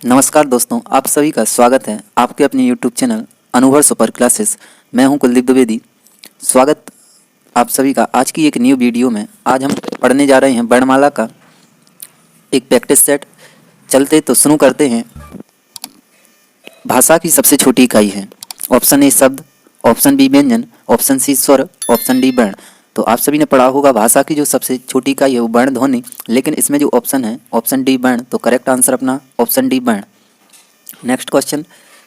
नमस्कार दोस्तों, आप सभी का स्वागत है आपके अपने YouTube चैनल अनुभव सुपर क्लासेस। मैं हूं कुलदीप द्विवेदी। स्वागत आप सभी का आज की एक न्यू वीडियो में। आज हम पढ़ने जा रहे हैं वर्णमाला का एक प्रैक्टिस सेट। चलते तो शुरू करते हैं। भाषा की सबसे छोटी इकाई है। ऑप्शन ए शब्द, ऑप्शन बी व्यंजन, ऑप्शन सी स्वर, ऑप्शन डी वर्ण। तो आप सभी ने पढ़ा होगा भाषा की जो सबसे छोटी इकाई है वो वर्ण ध्वनि, लेकिन इसमें जो ऑप्शन है ऑप्शन डी वर्ण, तो करेक्ट आंसर अपना ऑप्शन डी वर्ण। नेक्स्ट क्वेश्चन,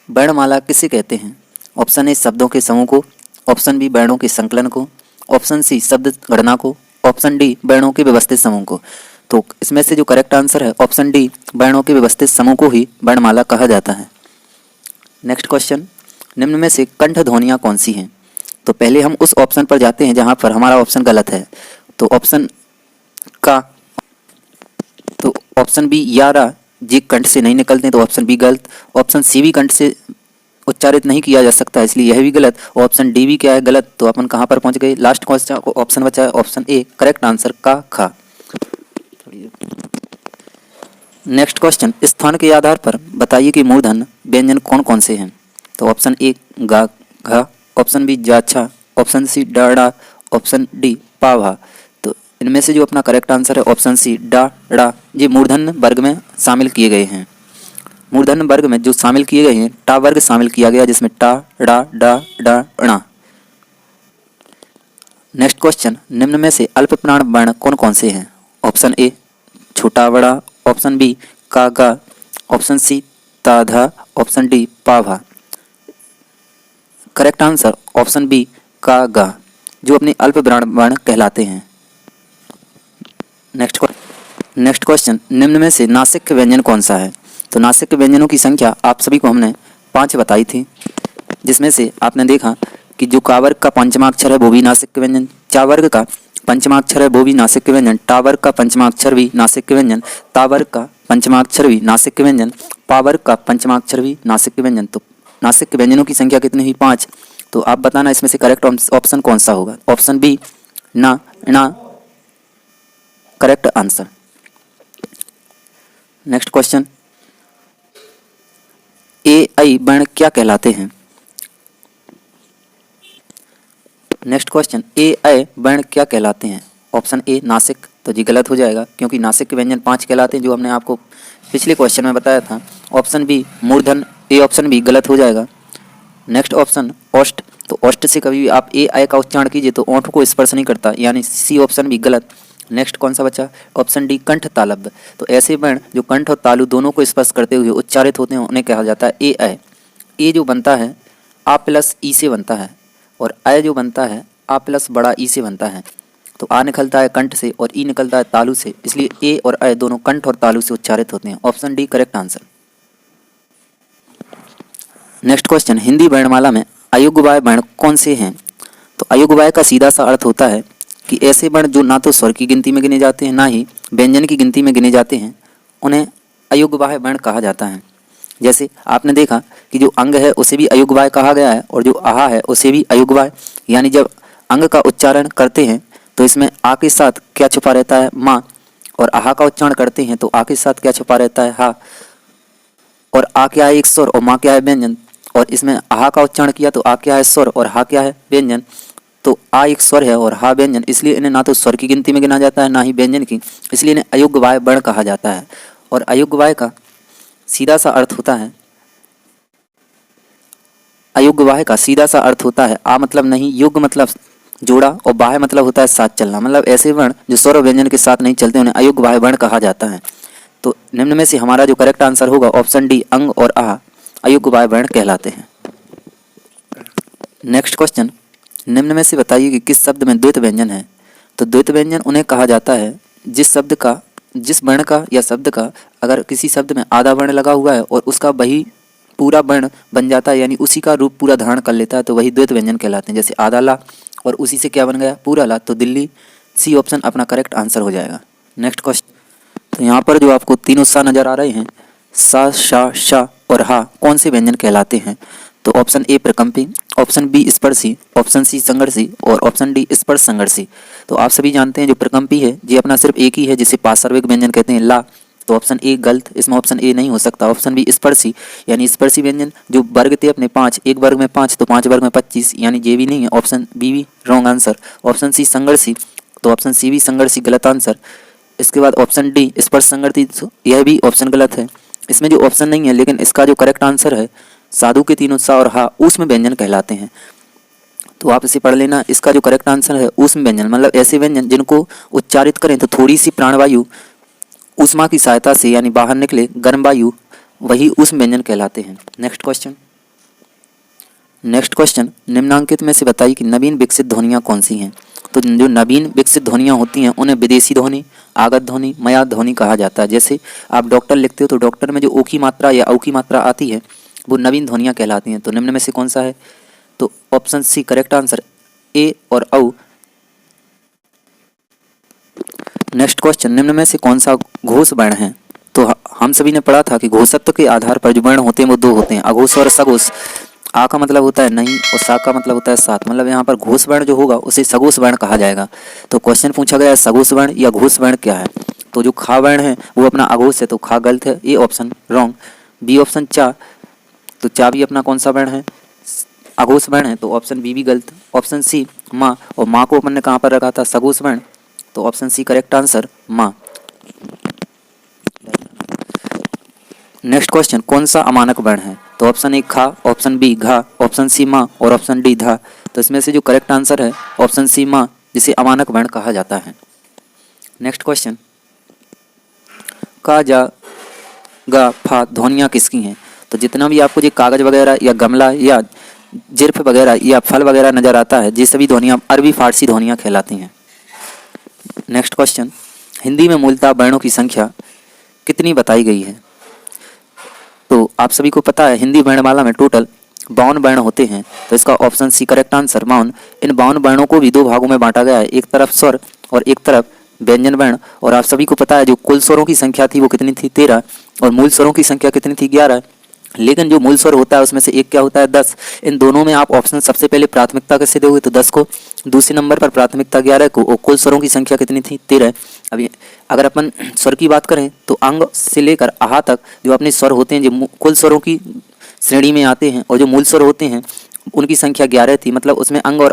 वर्णमाला किसे कहते हैं? ऑप्शन ए शब्दों के समूह को, ऑप्शन बी वर्णों के संकलन को, ऑप्शन सी शब्द गणना को, ऑप्शन डी वर्णों के व्यवस्थित समूह को। तो इसमें से जो करेक्ट आंसर है ऑप्शन डी वर्णों के व्यवस्थित समूह को ही वर्णमाला कहा जाता है। नेक्स्ट क्वेश्चन, निम्न में से कंठ ध्वनियाँ कौन सी हैं? तो पहले हम उस ऑप्शन पर जाते हैं जहाँ पर हमारा ऑप्शन गलत है। तो ऑप्शन बी यारा जी कंठ से नहीं निकलते, तो ऑप्शन बी गलत। ऑप्शन सी भी कंठ से उच्चारित नहीं किया जा सकता, इसलिए यह भी गलत। ऑप्शन डी भी क्या है गलत। तो अपन कहाँ पर पहुँच गए? लास्ट क्वेश्चन ऑप्शन बचा है ऑप्शन ए, करेक्ट आंसर का खा। नेक्स्ट क्वेश्चन, स्थान के आधार पर बताइए कि मूर्धन्य व्यंजन कौन कौन से हैं? तो ऑप्शन ए गा घा, ऑप्शन बी जाछा, ऑप्शन सी डाड़ा, ऑप्शन डी पाभा। तो इनमें से जो अपना करेक्ट आंसर है ऑप्शन सी डा डा, ये मूर्धन्य वर्ग में शामिल किए गए हैं। मूर्धन्य वर्ग में जो शामिल किए गए हैं टा वर्ग शामिल किया गया, जिसमें टा डा डा डा णा। नेक्स्ट क्वेश्चन, निम्न में से अल्प प्राण वर्ण कौन कौन से हैं? ऑप्शन ए छोटा बड़ा, ऑप्शन बी का गा, ऑप्शन सी ता धा, ऑप्शन डी पाभा। करेक्ट आंसर ऑप्शन बी का गा, जो अपने अल्प प्राण वर्ण कहलाते हैं। नेक्स्ट क्वेश्चन, निम्न में से नासिक व्यंजन कौन सा है? तो नासिक व्यंजनों की संख्या आप सभी को हमने 5 बताई थी, जिसमें से आपने देखा कि जो का वर्ग का पंचमाक्षर है वो भी नासिक व्यंजन, चा वर्ग का पंचमाक्षर है वो भी नासिक व्यंजन, टा वर्ग का पंचमाक्षर भी नासिक व्यंजन, ता वर्ग का पंचमाक्षर भी नासिक व्यंजन, पा वर्ग का पंचमाक्षर भी नासिक व्यंजन। तो नासिक व्यंजनों की संख्या कितनी हुई? 5। तो आप बताना इसमें से करेक्ट ऑप्शन कौन सा होगा? ऑप्शन बी ना ना, करेक्ट आंसर। नेक्स्ट क्वेश्चन, ए आई वर्ण क्या कहलाते हैं? नेक्स्ट क्वेश्चन, ए आई वर्ण क्या कहलाते हैं? ऑप्शन ए नासिक, तो जी गलत हो जाएगा, क्योंकि नासिक के व्यंजन 5 कहलाते हैं, जो हमने आपको पिछले क्वेश्चन में बताया था। ऑप्शन बी मूर्धन, ए ऑप्शन भी गलत हो जाएगा। नेक्स्ट ऑप्शन ओष्ठ, तो ओष्ठ से कभी भी आप ए आई का उच्चारण कीजिए तो ओंठ को स्पर्श नहीं करता, यानी सी ऑप्शन भी गलत। नेक्स्ट कौन सा बचा? ऑप्शन डी कंठ तालव्य। तो ऐसे वर्ण जो कंठ और तालु दोनों को स्पर्श करते हुए उच्चारित होते हैं उन्हें कहा जाता है ए आई। ए जो बनता है आ प्लस ई से बनता है, और आई जो बनता है आ प्लस बड़ा ई से बनता है। तो आ निकलता है कंठ से और ई निकलता है तालु से, इसलिए ए और आई दोनों कंठ और तालु से उच्चारित होते हैं। Option D correct answer. Next question, Hindi वर्णमाला में अयोग्यवाय वर्ण कौन से हैं? तो अयोग्यवाय का सीधा सा अर्थ होता है कि ऐसे वर्ण जो ना तो स्वर की गिनती में गिने जाते हैं ना ही व्यंजन की गिनती में गिने जाते हैं, उन्हें अयोग्यवाय वर्ण कहा जाता है। जैसे आपने देखा कि जो अंग है उसे भी अयोग्यवाय कहा गया है, और जो आहा है उसे भी अयोग्यवाय, यानी जब अंग का उच्चारण करते हैं तो इसमें आ के साथ क्या छुपा रहता है? माँ। और आहा का उच्चारण करते हैं तो आ के साथ क्या छुपा रहता है? हा। और आ क्या है? एक स्वर, और माँ क्या है? व्यंजन। और इसमें आहा का उच्चारण किया तो आ क्या है? स्वर, और हा क्या है? व्यंजन। तो आ एक स्वर है और हा व्यंजन, इसलिए इन्हें ना तो स्वर की गिनती में गिना जाता है ना ही व्यंजन की, इसलिए इन्हें अयोग्यवाय वर्ण कहा जाता है। और अयोग्यवाय का सीधा सा अर्थ होता है, अयोग्यवाय का सीधा सा अर्थ होता है आ मतलब नहीं, योग्य मतलब जोड़ा, और वाह्य मतलब होता है साथ चलना। मतलब ऐसे वर्ण जो स्वर और व्यंजन के साथ नहीं चलते उन्हें अयोग्यवाय वर्ण कहा जाता है। तो निम्न में से हमारा जो करेक्ट आंसर होगा ऑप्शन डी अंग और आ अयोग्यवाय वर्ण कहलाते हैं। नेक्स्ट क्वेश्चन, निम्न में से बताइए कि किस शब्द में द्वैत व्यंजन है? तो द्वैत व्यंजन उन्हें कहा जाता है जिस वर्ण का या शब्द का अगर किसी शब्द में आधा वर्ण लगा हुआ है और उसका वही पूरा वर्ण बन जाता है, यानी उसी का रूप पूरा धारण कर लेता है, तो वही द्वैत व्यंजन कहलाते हैं। जैसे आधा ला और उसी से क्या बन गया? पूरा ला। तो दिल्ली, सी ऑप्शन अपना करेक्ट आंसर हो जाएगा। नेक्स्ट क्वेश्चन, तो यहाँ पर जो आपको तीनों सा नजर आ रहे हैं, सा शा शा और हा, कौन से व्यंजन कहलाते हैं? तो ऑप्शन ए प्रकम्पी, ऑप्शन बी स्पर्शी, ऑप्शन सी संघर्षी और ऑप्शन डी स्पर्श संघर्षी। तो आप सभी जानते हैं जो प्रकम्पी है ये अपना सिर्फ एक ही है जिसे पार्श्विक व्यंजन कहते हैं ला, तो ऑप्शन ए गलत, इसमें ऑप्शन ए नहीं हो सकता। ऑप्शन बी स्पर्शी, यानी स्पर्शी व्यंजन जो वर्ग थे अपने 5, एक वर्ग में 5 तो 5 वर्ग में 25, यानी ये भी नहीं है। ऑप्शन बी भी रॉन्ग आंसर। ऑप्शन सी संघर्षी, तो ऑप्शन सी भी संघर्षी गलत आंसर। इसके बाद ऑप्शन डी स्पर्श संगति, तो यह भी ऑप्शन गलत है। इसमें जो ऑप्शन नहीं है लेकिन इसका जो करेक्ट आंसर है, साधु के तीन उत्साह और हा ऊष्म व्यंजन कहलाते हैं। तो आप इसे पढ़ लेना। इसका जो करेक्ट आंसर है ऊष्म व्यंजन, मतलब ऐसे व्यंजन जिनको उच्चारित करें तो थोड़ी सी प्राणवायु ऊष्मा की सहायता से यानी बाहर निकले गर्म वायु, वही ऊष्म व्यंजन कहलाते हैं। नेक्स्ट क्वेश्चन, निम्नांकित में से बताइए कि नवीन विकसित ध्वनियाँ कौन सी हैं। तो जो नवीन विकसित ध्वनियाँ होती हैं उन्हें विदेशी ध्वनि, आगत ध्वनि, मयाद ध्वनि कहा जाता है। जैसे आप डॉक्टर लिखते हो तो डॉक्टर में जो ओ की मात्रा या औ की मात्रा आती है वो नवीन ध्वनियाँ कहलाती हैं। तो निम्न में से कौन सा है, तो ऑप्शन सी करेक्ट आंसर, ए और औ। नेक्स्ट क्वेश्चन, निम्न में से कौन सा घोष वर्ण है। तो हम सभी ने पढ़ा था कि घोषत्व के आधार पर जो वर्ण होते हैं वो दो होते हैं, अघोष और सघोष। आ का मतलब होता है नहीं और सा का मतलब होता है साथ, मतलब यहाँ पर घोष वर्ण जो होगा उसे सघोष वर्ण कहा जाएगा। तो क्वेश्चन पूछा गया है सघोष वर्ण या घोष वर्ण क्या है। तो जो खा वर्ण है वो अपना अघोष है, तो खा गलत है, A option wrong. B option चा, तो चा भी अपना कौन सा वर्ण है, अघोष वर्ण है, तो ऑप्शन बी भी गलत। ऑप्शन सी माँ, और माँ को अपन ने कहाँ पर रखा था, सघोष वर्ण, तो ऑप्शन सी करेक्ट आंसर माँ। नेक्स्ट क्वेश्चन, कौन सा अमानक वर्ण है। तो ऑप्शन ए खा, ऑप्शन बी घा, ऑप्शन सी माँ और ऑप्शन डी धा। तो इसमें से जो करेक्ट आंसर है ऑप्शन सी माँ, जिसे अमानक वर्ण कहा जाता है। नेक्स्ट क्वेश्चन, का जा गा फा ध्वनियाँ किसकी हैं। तो जितना भी आपको ये कागज वगैरह या गमला या जिर्फ वगैरह या फल वगैरह नजर आता है, ये सभी ध्वनियाँ अरबी फारसी ध्वनियाँ कहलाती हैं। नेक्स्ट क्वेश्चन, हिंदी में मूलतः वर्णों की संख्या कितनी बताई गई है। तो आप सभी को पता है हिंदी वर्णमाला में टोटल 52 वर्ण होते हैं। तो इसका ऑप्शन सी करेक्ट आंसर 52। इन 52 वर्णों को भी दो भागों में बांटा गया है, एक तरफ स्वर और एक तरफ व्यंजन वर्ण। और आप सभी को पता है जो कुल स्वरों की संख्या थी वो कितनी थी, 13, और मूल स्वरों की संख्या कितनी थी, 11। लेकिन जो मूल स्वर होता है उसमें से एक क्या होता है, 10। इन दोनों में आप ऑप्शन सबसे पहले प्राथमिकता कैसे दोगे, तो 10 को, दूसरे नंबर पर प्राथमिकता 11 को, और कुल स्वरों की संख्या कितनी थी, 13। अभी अगर अपन स्वर की बात करें तो अंग से लेकर आहा तक जो अपने स्वर होते हैं जो कुल स्वरों की श्रेणी में आते हैं, और जो मूल स्वर होते हैं उनकी संख्या 11 थी, मतलब उसमें अंग और